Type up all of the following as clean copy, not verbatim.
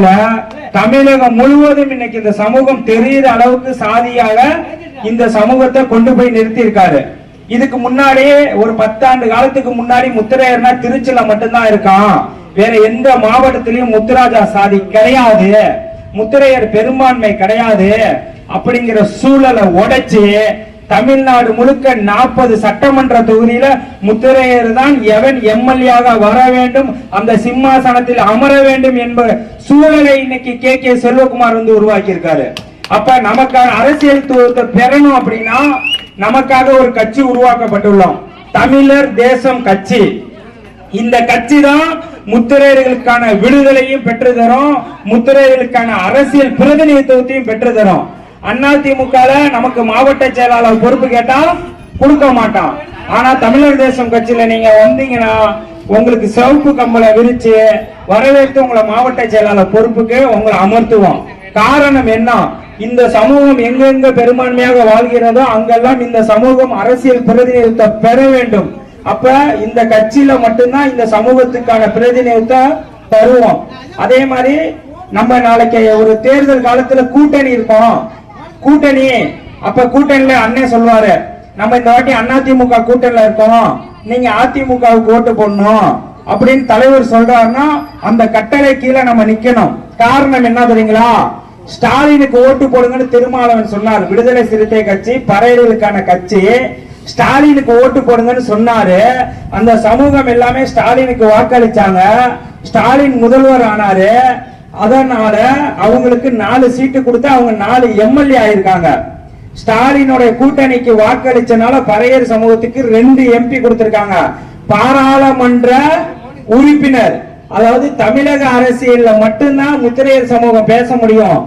காலத்துல தமிழகம் முழுவதும் இன்னைக்கு இந்த சமூகம் தெரிகிற அளவுக்கு சாதியாக இந்த சமூகத்தை கொண்டு போய் நிறுத்தி இருக்காரு. இதுக்கு முன்னாடியே ஒரு 10 ஆண்டு காலத்துக்கு முன்னாடி முத்திரையர்னா திருச்சியில மட்டும்தான் இருக்கான், வேற எந்த மாவட்டத்திலையும் முத்துராஜா சாதி கிடையாது, முத்திரையர் பெரும்பான்மை கிடையாது அப்படிங்கிற சூழலை உடைச்சு தமிழ்நாடு முழுக்க 40 சட்டமன்ற தொகுதியில முத்திரையர் தான் எவன் எம்எல்ஏவாக வர வேண்டும், அந்த சிம்மாசனத்தில் அமர வேண்டும் என்ப சூழலை இன்னைக்கு கே செல்வகுமார் வந்து உருவாக்கி இருக்காரு. அப்ப நமக்கான அரசியல் பெறணும் அப்படின்னா நமக்காக ஒரு கட்சி உருவாக்கப்பட்டுள்ளோம், தமிழர் தேசம் கட்சி. இந்த கட்சி தான் முத்திரையர்களுக்கான விடுதலையும் பெற்று தரும், முத்திரையர்களுக்கான அரசியல் பிரதிநிதித்துவத்தையும் பெற்று தரும். அதிமுக நமக்கு மாவட்ட செயலாளர் பொறுப்பு கேட்டா கொடுக்க மாட்டான். ஆனா தமிழர் தேசம் கட்சியில நீங்க வந்தீங்கன்னா உங்களுக்கு சிவப்பு கம்பளை விரிச்சு வரவேற்று உங்களை மாவட்ட செயலாளர் பொறுப்புக்கு உங்களை அமர்த்துவோம். காரணம் என்ன? இந்த சமூகம் எங்கெங்க பெரும்பான்மையாக வாழ்கிறதோ அங்கெல்லாம் இந்த சமூகம் அரசியல் பிரதிநிதித்துவம் பெற வேண்டும். அப்ப இந்த கட்சியில மட்டும்தான் இந்த சமூகத்துக்கான பிரதிநிதித்துவம் தருவோம். அதே மாதிரி நம்ம நாளைக்கு ஒரு தேர்தல் காலத்துல கூட்டணி இருக்கும், கூட்டணி அப்ப கூட்டணியில அண்ணன் சொல்வாரு, நம்ம இந்த வாட்டி அதிமுக கூட்டணியில இருக்கோம், நீங்க அதிமுகவுக்கு ஓட்டு போடணும் அப்படின்னு தலைவர் சொல்றாருன்னா அந்த கட்டளை கீழே நம்ம நிக்கணும். காரணம் என்ன தெரியுங்களா? ஸ்டாலினுக்கு ஓட்டு போடுங்கன்னு திருமாவளவன் சொன்னார். விடுதலை சிறுத்தை கட்சி பறையர்களுக்கான கட்சி, ஸ்டாலினுக்கு ஓட்டு போடுங்கன்னு சொன்னாரு. அந்த சமூகம் எல்லாமே ஸ்டாலினுக்கு வாக்களிச்சாங்க, ஸ்டாலின் முதல்வர் ஆனாரு. அதனால அவங்களுக்கு 4 சீட்டு கொடுத்து அவங்க 4 எம்எல்ஏ ஆயிருக்காங்க. ஸ்டாலினுடைய கூட்டணிக்கு வாக்களிச்சனால பறையர் சமூகத்துக்கு 2 எம்பி கொடுத்திருக்காங்க. பாராளுமன்ற உறுப்பினர், அதாவது தமிழக அரசியல்ல மட்டும்தான் முத்திரையர் சமூகம் பேச முடியும்.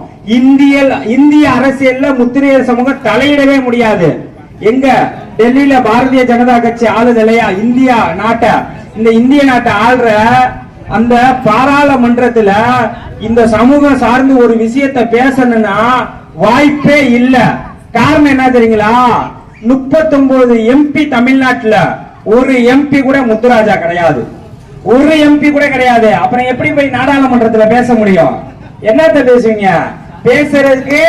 இந்திய அரசியல்ல முத்திரையர் சமூகம் தலையிடவே முடியாது. எங்க டெல்லியில பாரதிய ஜனதா கட்சி ஆளுது இல்லையா இந்தியா நாட்டை, இந்த இந்திய நாட்டை ஆள்ற அந்த பாராளுமன்றத்துல இந்த சமூகம் சார்ந்து ஒரு விஷயத்தை பேசணும்னா வாய்ப்பே இல்ல. காரணம் என்ன தெரியுங்களா? 39 எம்பி தமிழ்நாட்டுல, ஒரு எம்பி கூட முத்துராஜா கிடையாது, ஒரு எம்பி கூட கிடையாது. அப்புறம் எப்படி போய் நாடாளுமன்றத்துல பேச முடியும்? என்னத்த பேசுவீங்க? பேசுறதுக்கு